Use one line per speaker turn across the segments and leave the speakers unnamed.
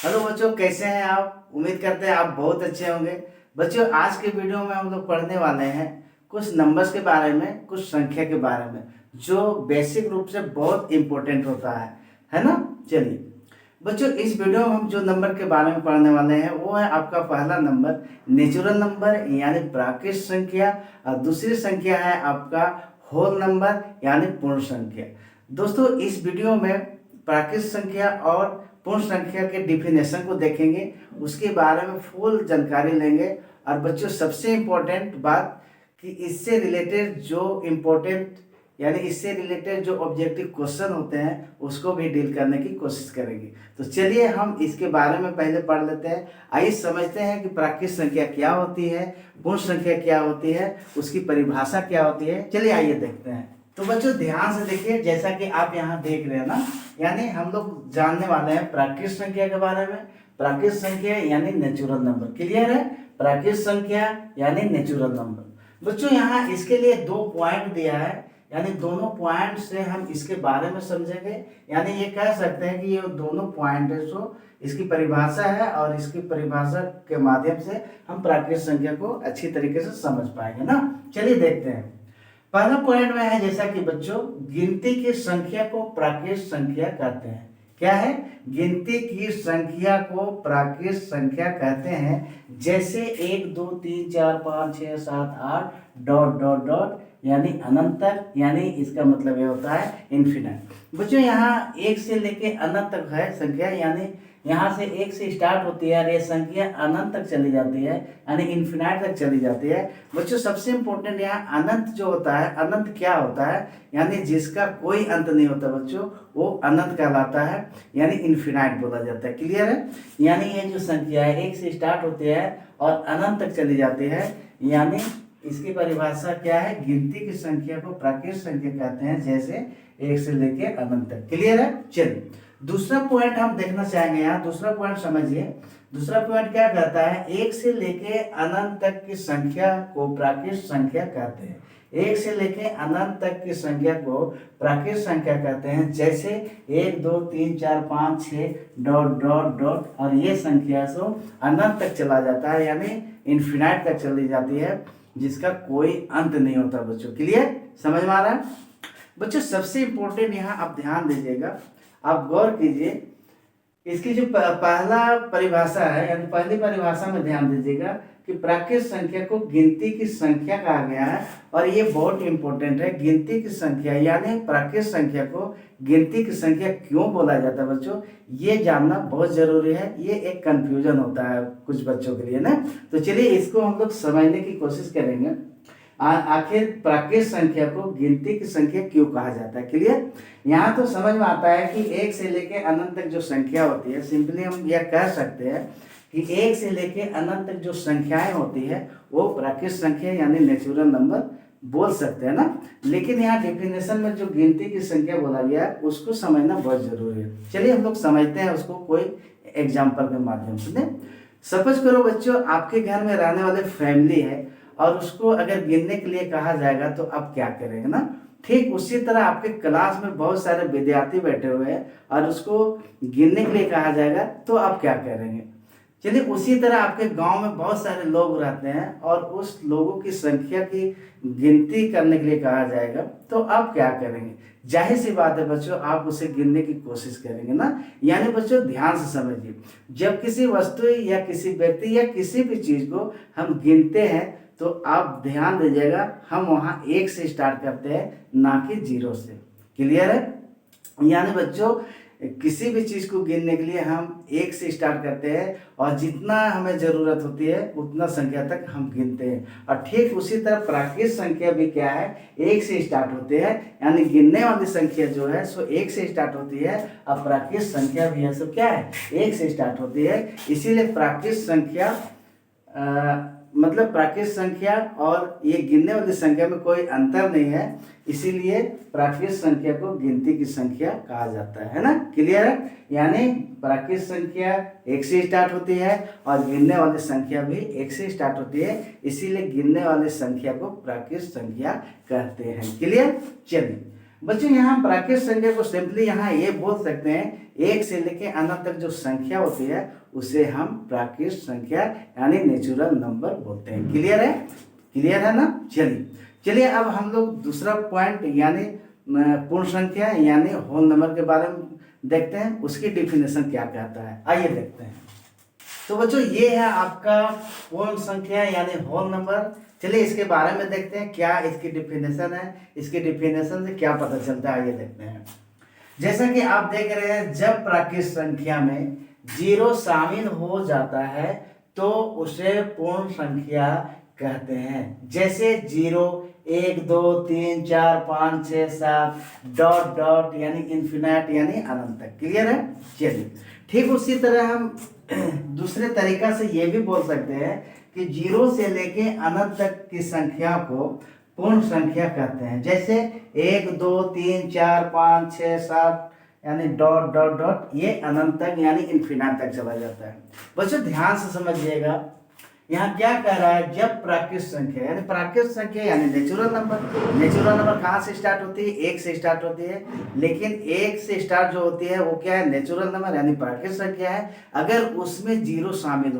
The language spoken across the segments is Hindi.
हेलो बच्चों, कैसे हैं आप? उम्मीद करते हैं आप बहुत अच्छे होंगे। बच्चों, आज के वीडियो में हम लोग पढ़ने वाले हैं कुछ नंबर्स के बारे में, कुछ संख्या के बारे में, जो बेसिक रूप से बहुत इंपॉर्टेंट होता है ना। चलिए बच्चों, इस वीडियो में हम जो नंबर के बारे में पढ़ने वाले हैं वो है आपका पहला नंबर नेचुरल नंबर यानी प्राकृतिक संख्या, और दूसरी संख्या है आपका होल नंबर यानी पूर्ण संख्या। दोस्तों, इस वीडियो में प्राकृतिक संख्या और पूर्ण संख्या के डिफिनेशन को देखेंगे, उसके बारे में फुल जानकारी लेंगे। और बच्चों, सबसे इम्पोर्टेंट बात कि इससे रिलेटेड जो इम्पोर्टेंट यानी इससे रिलेटेड जो ऑब्जेक्टिव क्वेश्चन होते हैं उसको भी डील करने की कोशिश करेंगे। तो चलिए हम इसके बारे में पहले पढ़ लेते हैं। आइए समझते हैं कि प्राकृतिक संख्या क्या होती है, पूर्ण संख्या क्या होती है, उसकी परिभाषा क्या होती है। चलिए आइए देखते हैं। तो बच्चों, ध्यान से देखिए, जैसा कि आप यहाँ देख रहे हैं ना, यानी हम लोग जानने वाले हैं प्राकृतिक संख्या के बारे में। प्राकृतिक संख्या यानी नेचुरल नंबर, क्लियर है? प्राकृतिक संख्या यानी नेचुरल नंबर। बच्चों, यहाँ इसके लिए 2 पॉइंट दिया है, यानी दोनों पॉइंट से हम इसके बारे में समझेंगे। यानी ये कह सकते हैं कि ये दोनों पॉइंट है सो इसकी परिभाषा है, और इसकी परिभाषा के माध्यम से हम प्राकृतिक संख्या को अच्छी तरीके से समझ पाएंगे ना। चलिए देखते हैं। पहला पॉइंट में है, जैसा कि बच्चों, गिनती की संख्या को प्राकृतिक संख्या कहते हैं। क्या है? गिनती की संख्या को प्राकृतिक संख्या कहते हैं। जैसे 1 2 3 4 5 6 7 8 डॉट डॉट डॉट यानी अनंत तक, यानी इसका मतलब ये होता है इन्फिनाइट। बच्चों, यहाँ 1 से लेके अनंत तक है संख्या, यानी यहाँ से 1 से स्टार्ट होती है और ये संख्या अनंत तक चली जाती है, यानी इन्फिनाइट तक चली जाती है। बच्चों, सबसे इंपॉर्टेंट यहाँ अनंत जो होता है, अनंत क्या होता है? यानी जिसका कोई अंत नहीं होता बच्चों, वो अनंत कहलाता है, यानी इन्फिनाइट बोला जाता है। क्लियर है? यानी ये जो संख्या है 1 से स्टार्ट होती है और अनंत तक चली जाती है, यानी इसकी परिभाषा क्या है? गिनती की संख्या को प्राकृतिक संख्या कहते हैं, जैसे 1 से लेके अनंत तक। क्लियर है? चलिए दूसरा पॉइंट हम देखना चाहेंगे। यहाँ दूसरा पॉइंट समझिए। दूसरा पॉइंट क्या कहता है? 1 से लेके अनंत तक की संख्या को प्राकृतिक संख्या कहते हैं। 1 से लेके अनंत तक की संख्या को प्राकृतिक संख्या कहते हैं। जैसे 1 2 3 4 5 6 डॉट डॉट डॉट, और ये संख्या सो अनंत तक चला जाता है, यानी इन्फिनाइट तक चली जाती है, जिसका कोई अंत नहीं होता। बच्चों, क्लियर? समझ में आ रहा है? बच्चों, सबसे इंपॉर्टेंट यहाँ आप ध्यान दीजिएगा, आप गौर कीजिए। इसकी जो पहला परिभाषा है, यानी पहली परिभाषा में ध्यान दीजिएगा कि प्राकृतिक संख्या को गिनती की संख्या कहा गया है। और ये बहुत इंपॉर्टेंट है, गिनती की संख्या यानी प्राकृतिक संख्या को गिनती की संख्या क्यों बोला जाता है बच्चों, ये जानना बहुत जरूरी है। ये एक कंफ्यूजन होता है कुछ बच्चों के लिए ना। तो चलिए इसको हम लोग समझने की कोशिश करेंगे। आखिर प्राकृतिक संख्या को गिनती की संख्या क्यों कहा जाता है। क्लियर? यहाँ तो समझ में आता है कि 1 से लेके अनंत तक जो संख्या होती है, सिंपली हम यह कह सकते हैं कि 1 से लेके अनंत तक जो संख्याएं होती है वो प्राकृतिक संख्या यानी नेचुरल नंबर बोल सकते हैं ना। लेकिन यहाँ डेफिनेशन में जो गिनती की संख्या बोला गया है उसको समझना बहुत जरूरी है। चलिए हम लोग समझते हैं उसको कोई एग्जाम्पल के माध्यम से। सपोज करो बच्चों, आपके घर में रहने वाले फैमिली है और उसको अगर गिनने के लिए कहा जाएगा तो आप क्या करेंगे ना। ठीक उसी तरह आपके क्लास में बहुत सारे विद्यार्थी बैठे हुए हैं और उसको गिनने के लिए कहा जाएगा तो आप क्या करेंगे। चलिए उसी तरह आपके गांव में बहुत सारे लोग रहते हैं और उस लोगों की संख्या की गिनती करने के लिए कहा जाएगा तो आप क्या करेंगे। जाहिर सी बात है बच्चों, आप उसे गिनने की कोशिश करेंगे ना। यानी बच्चों ध्यान से समझिए, जब किसी वस्तु या किसी व्यक्ति या किसी भी चीज को हम गिनते हैं तो आप ध्यान दीजिएगा, हम वहाँ 1 से स्टार्ट करते हैं, ना कि 0 से। क्लियर है? यानी बच्चों किसी भी चीज़ को गिनने के लिए हम 1 से स्टार्ट करते हैं और जितना हमें ज़रूरत होती है उतना संख्या तक हम गिनते हैं। और ठीक उसी तरह प्राकृतिक संख्या भी क्या है? 1 से स्टार्ट होते हैं, यानी गिनने वाली संख्या जो है सो 1 से स्टार्ट होती है। और प्राकृतिक संख्या भी है सो क्या है? 1 से स्टार्ट होती है। इसीलिए प्राकृतिक संख्या मतलब प्राकृतिक संख्या और ये गिनने वाली संख्या में कोई अंतर नहीं है, इसीलिए प्राकृतिक संख्या को गिनती की संख्या कहा जाता है ना। क्लियर है? यानी प्राकृतिक संख्या 1 से स्टार्ट होती है और गिनने वाली संख्या भी 1 से स्टार्ट होती है, इसीलिए गिनने वाली संख्या को प्राकृतिक संख्या कहते हैं। क्लियर? चलिए बच्चों यहाँ प्राकृत संख्या को सिंपली यहाँ ये बोल सकते हैं, एक से लेके अनंत तक जो संख्या होती है उसे हम प्राकृत संख्या यानी नेचुरल नंबर बोलते हैं। क्लियर है? क्लियर है ना? चलिए अब हम लोग दूसरा पॉइंट यानी पूर्ण संख्या यानी होल नंबर के बारे में देखते हैं, उसकी डिफिनेशन क्या कहता है, आइए देखते हैं। तो बच्चों ये है आपका पूर्ण संख्या यानी होल नंबर। चलिए इसके बारे में देखते हैं क्या इसकी डिफिनेशन है, इसकी डिफिनेशन से क्या पता चलता है, आइए देखते हैं। जैसा कि आप देख रहे हैं, जब प्राकृत संख्या में 0 शामिल हो जाता है तो उसे पूर्ण संख्या कहते हैं। जैसे 0, 1, 2, 3, 4, 5, 6, 7 डॉट डॉट यानी इन्फिनाइट यानी अनंत तक। क्लियर है? चलिए ठीक उसी तरह हम दूसरे तरीका से ये भी बोल सकते हैं कि 0 से लेके अनंत तक की संख्या को पूर्ण संख्या कहते हैं। जैसे 1, 2, 3, 4, 5, 6, 7 यानी डॉट डॉट डॉट ये अनंत तक यानी इन्फिनाइट तक चला जाता है। बच्चों ध्यान से समझिएगा, यहाँ क्या कह रहा है, जब प्राकृत संख्या यानी प्राकृत संख्या यानी नेचुरल नंबर कहाँ से स्टार्ट होती है? 1 से स्टार्ट होती है, लेकिन 1 से स्टार्ट जो होती है वो क्या है? नेचुरल नंबर यानी प्राकृत संख्या है। अगर उसमें 0 शामिल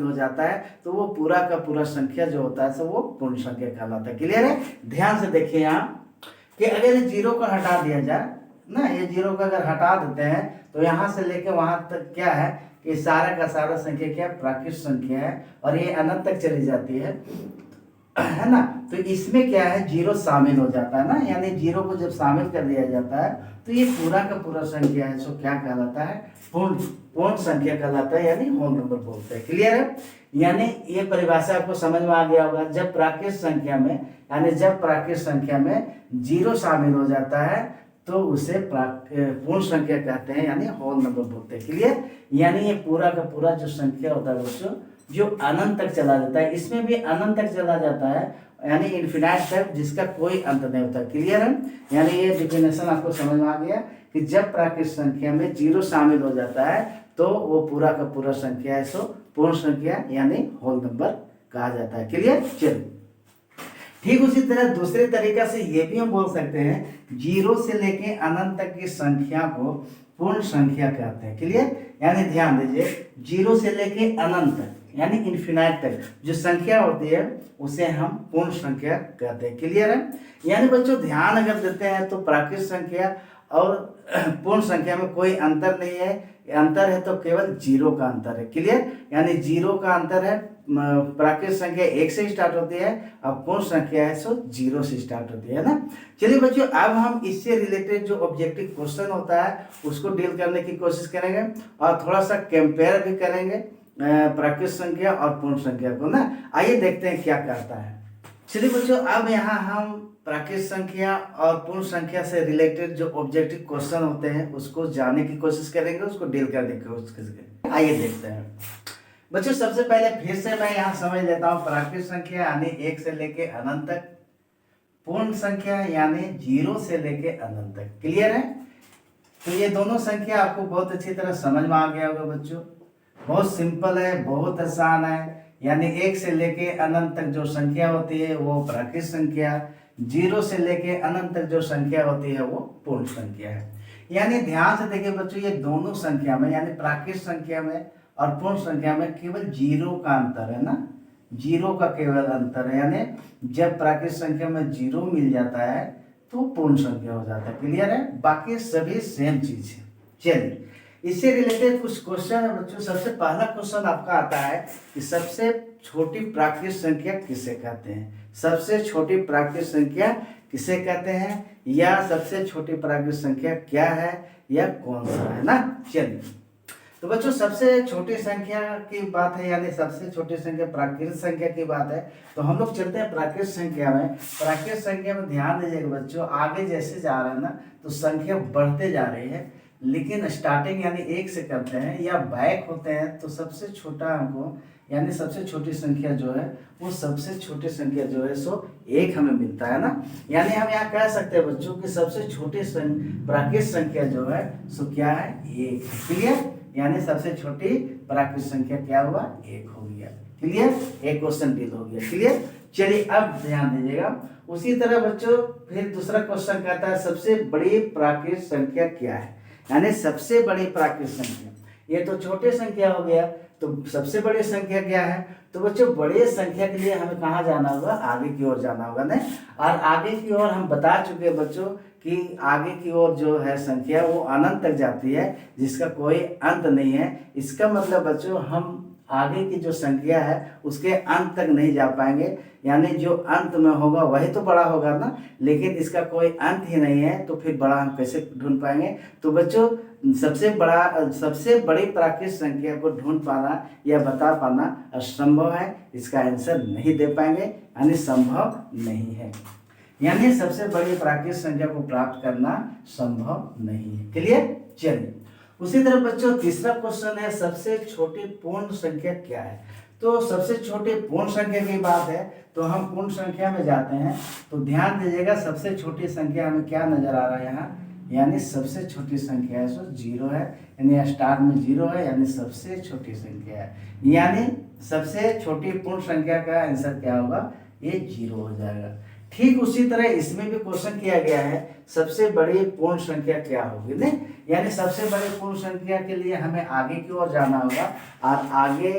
हो जाता है तो वो पूरा का पूरा संख्या जो होता है वो पूर्ण संख्या कहलाता है। क्लियर है? ध्यान से देखिए यहाँ कि अगर 0 को हटा दिया जाए ना, ये 0 को अगर हटा देते हैं तो यहाँ से लेके वहां तक क्या है कि सारा का सारा संख्या क्या है? प्राकृत संख्या है, और ये अनंत तक चली जाती है ना। तो इसमें क्या है? 0 शामिल हो जाता है ना, यानी 0 को जब शामिल कर दिया जाता है तो ये पूरा का पूरा संख्या है सो क्या कहलाता है? पूर्ण संख्या कहलाता है, यानी होल नंबर बोलते हैं। क्लियर है? यानी ये परिभाषा आपको समझ में आ गया होगा। जब प्राकृत संख्या में 0 शामिल हो जाता है तो उसे पूर्ण संख्या कहते हैं, यानी होल नंबर बोलते हैं। क्लियर? यानी ये पूरा का पूरा जो संख्या होता है बच्चों जो अनंत तक चला जाता है, इसमें भी अनंत तक चला जाता है यानी इन्फिनाइट तक, जिसका कोई अंत नहीं होता। क्लियर है? यानी ये डिफिनेशन आपको समझ में आ गया कि जब प्राकृत संख्या में 0 शामिल हो जाता है तो वो पूरा का पूरा संख्या है सो पूर्ण संख्या यानी होल नंबर कहा जाता है। क्लियर? चलिए ठीक उसी तरह दूसरे तरीका से ये भी हम बोल सकते हैं, 0 से लेके अनंत तक की संख्या को पूर्ण संख्या कहते हैं। क्लियर? यानी ध्यान दीजिए, 0 से लेके अनंत तक यानी इन्फिनाइट तक जो संख्या होती है उसे हम पूर्ण संख्या कहते हैं। क्लियर है? यानी बच्चों ध्यान अगर देते हैं तो प्राकृत संख्या और पूर्ण संख्या में कोई अंतर नहीं है, अंतर है तो केवल 0 का अंतर है। क्लियर? यानी 0 का अंतर है, प्राकृत संख्या 1 से स्टार्ट होती है और पूर्ण संख्या है सो 0 से स्टार्ट होती है ना। चलिए बच्चों अब हम इससे रिलेटेड जो ऑब्जेक्टिव क्वेश्चन होता है उसको डील करने की कोशिश करेंगे और थोड़ा सा कंपेयर भी करेंगे प्राकृत संख्या और पूर्ण संख्या को ना। आइए देखते हैं क्या करता है। चलिए बच्चों अब यहाँ हम प्राकृत संख्या और पूर्ण संख्या से रिलेटेड जो ऑब्जेक्टिव क्वेश्चन होते हैं उसको जानने की कोशिश करेंगे, उसको डील करने की कोशिश करेंगे। आइए देखते हैं बच्चों। सबसे पहले फिर से मैं यहाँ समझ लेता हूँ, प्राकृत संख्या यानी 1 से लेके अनंत तक, पूर्ण संख्या यानी 0 से लेके अनंत तक। क्लियर है? तो ये दोनों संख्या आपको बहुत अच्छी तरह समझ में आ गया होगा बच्चों। बहुत सिंपल है, बहुत आसान है। यानी 1 से लेके अनंत तक जो संख्या होती है वो प्राकृत संख्या, 0 से लेके अनंत तक जो संख्या होती है वो पूर्ण संख्या है। यानी ध्यान से देखिए बच्चों, ये दोनों संख्या में यानी प्राकृत संख्या में और पूर्ण संख्या में केवल 0 का अंतर है ना, 0 का केवल अंतर है। यानी जब प्राकृत संख्या में 0 मिल जाता है तो पूर्ण संख्या हो जाता है। क्लियर है? बाकी सभी सेम चीज है। चलिए इससे रिलेटेड कुछ क्वेश्चन है बच्चों। सबसे पहला क्वेश्चन आपका आता है कि सबसे छोटी प्राकृत संख्या किसे कहते हैं? सबसे छोटी प्राकृत संख्या किसे कहते हैं, या सबसे छोटी प्राकृत संख्या क्या है या कौन सा है ना। चलिए तो बच्चों सबसे छोटी संख्या की बात है, यानी सबसे छोटी संख्या प्राकृत संख्या की बात है। तो हम लोग चलते हैं प्राकृत संख्या में। प्राकृत संख्या में ध्यान दीजिएगा बच्चों, आगे जैसे जा रहे हैं ना तो संख्या बढ़ते जा रही है, लेकिन स्टार्टिंग यानी 1 से करते हैं या बैक होते हैं तो सबसे छोटा हमको यानी सबसे छोटी संख्या जो है वो सबसे छोटी संख्या जो है सो 1 हमें मिलता है ना। यानी हम यहाँ कह सकते हैं बच्चों कि सबसे छोटी प्राकृत संख्या जो है सो क्या है? 1। क्लियर? यानी सबसे छोटी प्राकृत संख्या क्या हुआ? 1 हो गया। क्लियर? एक क्वेश्चन डील हो गया। क्लियर? चलिए अब ध्यान दीजिएगा। उसी तरह बच्चों फिर दूसरा क्वेश्चन कहता है सबसे बड़ी प्राकृत संख्या क्या है, यानी सबसे बड़ी प्राकृत संख्या। ये तो छोटे संख्या हो गया, तो सबसे बड़ी संख्या क्या है। तो बच्चों बड़ी संख्या के लिए हमें कहाँ जाना होगा, आगे की ओर जाना होगा नहीं। और आगे की ओर हम बता चुके हैं बच्चों कि आगे की ओर जो है संख्या वो अनंत तक जाती है, जिसका कोई अंत नहीं है। इसका मतलब बच्चों हम आगे की जो संख्या है उसके अंत तक नहीं जा पाएंगे, यानी जो अंत में होगा वही तो बड़ा होगा ना, लेकिन इसका कोई अंत ही नहीं है, तो फिर बड़ा हम कैसे ढूंढ पाएंगे। तो बच्चों सबसे बड़ी प्राकृत संख्या को ढूंढ पाना या बता पाना असंभव है, इसका आंसर नहीं दे पाएंगे, यानी संभव नहीं है, यानी सबसे बड़ी प्राकृत संख्या को प्राप्त करना संभव नहीं है। क्लियर। चलिए उसी तरह बच्चों तीसरा क्वेश्चन है सबसे छोटी पूर्ण संख्या क्या है। तो सबसे छोटी पूर्ण संख्या की बात है तो हम पूर्ण संख्या में जाते हैं, तो ध्यान दीजिएगा सबसे छोटी संख्या हमें क्या नजर आ रहा है यहाँ, यानी सबसे छोटी संख्या है सो 0 है, यानी स्टार्ट में 0 है, यानी सबसे छोटी संख्या है, यानी सबसे छोटी पूर्ण संख्या का आंसर क्या होगा, ये 0 हो जाएगा। ठीक उसी तरह इसमें भी क्वेश्चन किया गया है सबसे बड़ी पूर्ण संख्या क्या होगी नहीं, यानी सबसे बड़ी पूर्ण संख्या के लिए हमें आगे की ओर जाना होगा, और आगे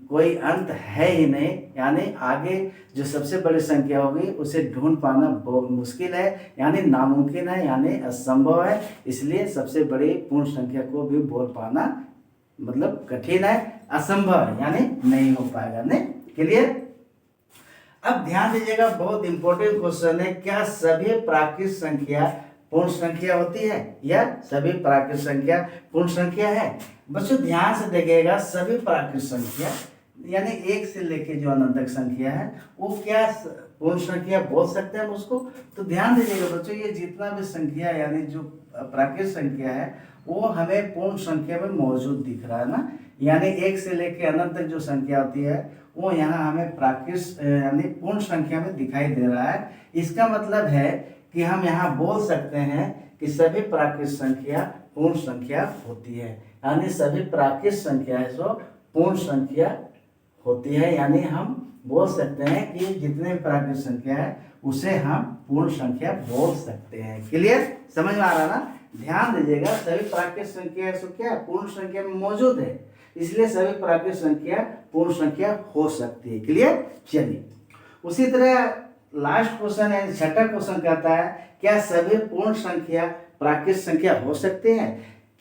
कोई अंत है ही नहीं, यानी आगे जो सबसे बड़ी संख्या होगी उसे ढूंढ पाना बहुत मुश्किल है, यानी नामुमकिन है, यानी असंभव है। इसलिए सबसे बड़ी पूर्ण संख्या को भी बोल पाना मतलब कठिन है, असंभव है, यानी नहीं हो पाएगा नहीं। क्लियर। अब ध्यान दीजिएगा बहुत इंपॉर्टेंट क्वेश्चन है, क्या सभी प्राकृत संख्या पूर्ण संख्या होती है, या सभी प्राकृत संख्या पूर्ण संख्या है। बच्चों ध्यान से देखिएगा सभी प्राकृत संख्या यानी 1 से लेके जो अनंत तक संख्या है वो क्या पूर्ण संख्या बोल सकते हैं हम उसको। तो ध्यान दीजिएगा बच्चों ये जितना भी संख्या यानी जो प्राकृत संख्या है वो हमें पूर्ण संख्या में मौजूद दिख रहा है ना, यानी 1 से लेके अनंत तक जो संख्या होती है वो यहाँ हमें प्राकृत यानी पूर्ण संख्या में दिखाई दे रहा है। इसका मतलब है कि हम यहाँ बोल सकते हैं कि सभी प्राकृत संख्या पूर्ण संख्या होती है, यानी सभी प्राकृत संख्या है सो पूर्ण संख्या होती है, यानी हम बोल सकते हैं कि जितने भी प्राकृत संख्या है उसे हम पूर्ण संख्या बोल सकते हैं। क्लियर, समझ में आ रहा ना। ध्यान दीजिएगा सभी प्राकृत संख्या है सो क्या पूर्ण संख्या में मौजूद है, इसलिए सभी प्राकृत संख्या पूर्ण संख्या हो सकती है। क्लियर। चलिए उसी तरह लास्ट क्वेश्चन है छठा क्वेश्चन कहता है क्या सभी पूर्ण संख्या प्राकृत संख्या हो सकते हैं।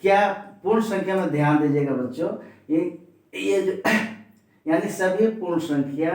क्या पूर्ण संख्या में ध्यान दीजिएगा बच्चों, ये जो यानी सभी पूर्ण संख्या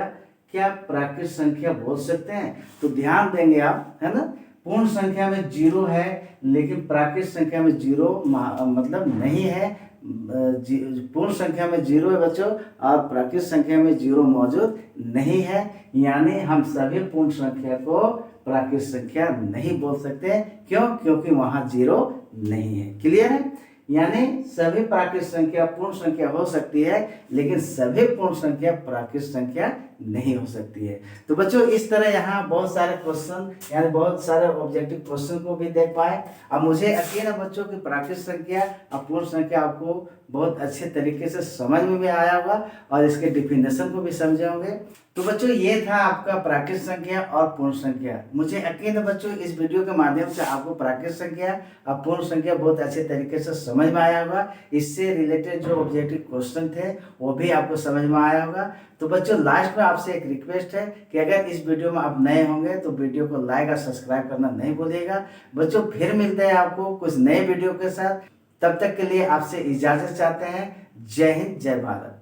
क्या प्राकृत संख्या बोल सकते हैं। तो ध्यान देंगे आप, है ना। पूर्ण संख्या में 0 है लेकिन प्राकृत संख्या में 0 मतलब नहीं है। पूर्ण संख्या में 0 है बच्चों और प्राकृत संख्या में 0 मौजूद नहीं है, यानी हम सभी पूर्ण संख्या को प्राकृत संख्या नहीं बोल सकते। क्यों? क्योंकि वहाँ 0 नहीं है। क्लियर है, यानी सभी प्राकृत संख्या पूर्ण संख्या हो सकती है लेकिन सभी पूर्ण संख्या प्राकृत संख्या नहीं हो सकती है। तो बच्चों इस तरह यहाँ बहुत सारे क्वेश्चन यानी बहुत सारे ऑब्जेक्टिव क्वेश्चन को भी देख पाए। अब मुझे यकीन है बच्चों की प्राकृत संख्या और पूर्ण संख्या आपको बहुत अच्छे तरीके से समझ में भी आया होगा और इसके डिफिनेशन को भी समझे होंगे। तो बच्चों ये था आपका प्राकृत संख्या और पूर्ण संख्या। मुझे यकीन है बच्चों इस वीडियो के माध्यम से आपको प्राकृत संख्या और पूर्ण संख्या बहुत अच्छे तरीके से समझ में आया होगा। इससे रिलेटेड जो ऑब्जेक्टिव क्वेश्चन थे वो भी आपको समझ में आया होगा। तो बच्चों लास्ट में आपसे एक रिक्वेस्ट है कि अगर इस वीडियो में आप नए होंगे तो वीडियो को लाइक और सब्सक्राइब करना नहीं भूलिएगा। बच्चों फिर मिलते हैं आपको कुछ नए वीडियो के साथ, तब तक के लिए आपसे इजाजत चाहते हैं। जय हिंद, जय भारत।